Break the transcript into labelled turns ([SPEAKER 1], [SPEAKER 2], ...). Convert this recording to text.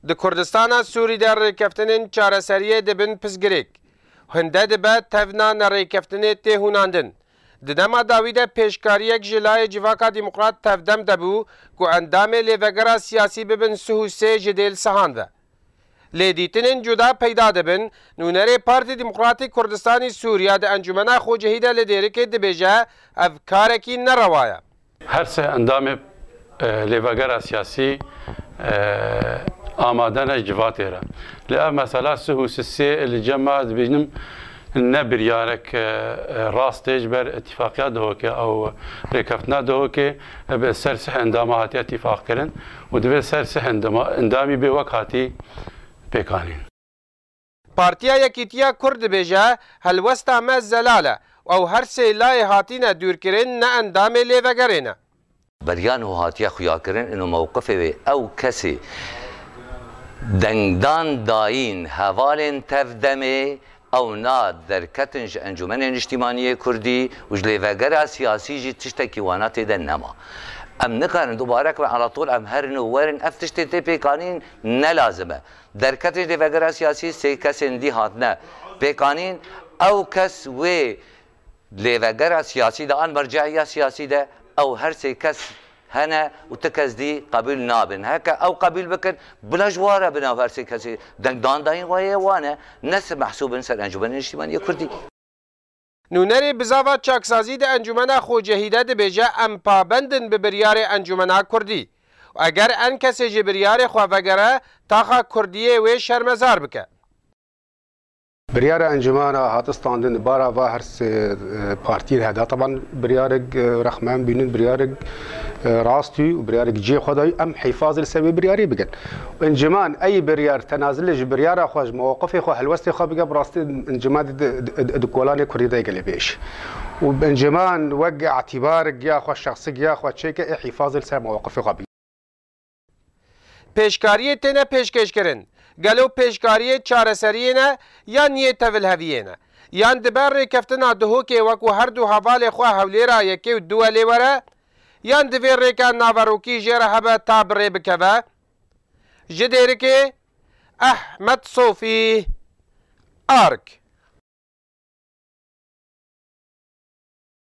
[SPEAKER 1] د کردستان سوری در ریکفتنین چارەسەریە دەبن پزگرێک هەندە دەبێت تەڤنا نەڕێکەفتنێ تێهوناندن دنەما داویدە پێشکاریەک ji لایە civaka demokrat tevdem debû ku endamê lêvegera siyasî bibin sihûsê ji dêl sihan ve lêdîtinên cuda peyda dibin nûnerê Partî Demokratîk Kurdistanê Sûriya di encûmena Xwecihî de li Dêrikê dibêje ev karekî nerewa ye.
[SPEAKER 2] Her sê endamê lêvegera siyasî amade ne civatê re. Li ev mesela sihûsê li cema dibînim ne biryarek rastê ji ber itîfaqiya dihoke ew rêkeftina dihoke bi ser sih endama hatiye itîfaq kirin û divê ser sih endamî bê wek hatî pêkanîn.
[SPEAKER 1] Partiya Yekîtiya Kurd dibêje helwesta me zelal e ew her sê layê hatîne dûrkirin ne endamê lêvegerê ne.
[SPEAKER 3] Beriyan û hatiye xuyakirin û mewqifê wê ew kesê dengdan dayîn hevalên tevdemê ew na derketin ji encûmenên niştimaniyê Kurdî û ji lêvegera siyasî jî tiştekî wana têde nema. Em nikarin dubarek ve alatol em herin û werin ev tiştê tê pêkanîn ne lazim e. Derketên ji lêvegera siyasî sê kesên dî hatine pêkanîn ew kes wê lêvegera siyasî de an mercehiya siyasî de ew her sê kes hene û ti kes dî qebîl nabin. Heke ew qebîl bikin bila ji ware bi nav her sê kesê dengdandayîn wayê wan e ne mehsûbin ser encûmenên niştimaniyê Kurdî.
[SPEAKER 1] Nûnerê bizava çaksazî de encûmena Xwecihî de dibêje em pabendin bi biryarê encûmena Kurdî. Eger en kesê ji biryarê xwe vegere taxa Kurdiyê wê şermezar bike.
[SPEAKER 4] بريار انجمانا هاتستاندن بارا و هر بارتي هذا طبعا بريارك رحمان بينن بريارك راستي وبريارك جي خداي ام حفاظ السبب برياري بقن انجمان اي بريار تنازل لج بريار اخوج مواقفي خو حلوستي خو بقى براستي انجمان دكولاني كوريدا قلبيش وبانجمان وقع اعتبارك يا اخو الشخصي يا اخو تشيك حفاظ السبب مواقفي خو
[SPEAKER 1] پێشکاریê têne pêşkêşkirin gelo pêşkariyê çareseriyê ne yan yê tevlheviyê ne yan diber rêkeftina dihokê wekû her du hevalê xwe hewlêra yekê û duwe lê were yan divê rêka naverokî jê re hebe ta birê bikeve ji Dêrikê Ehmed Sofî Ark.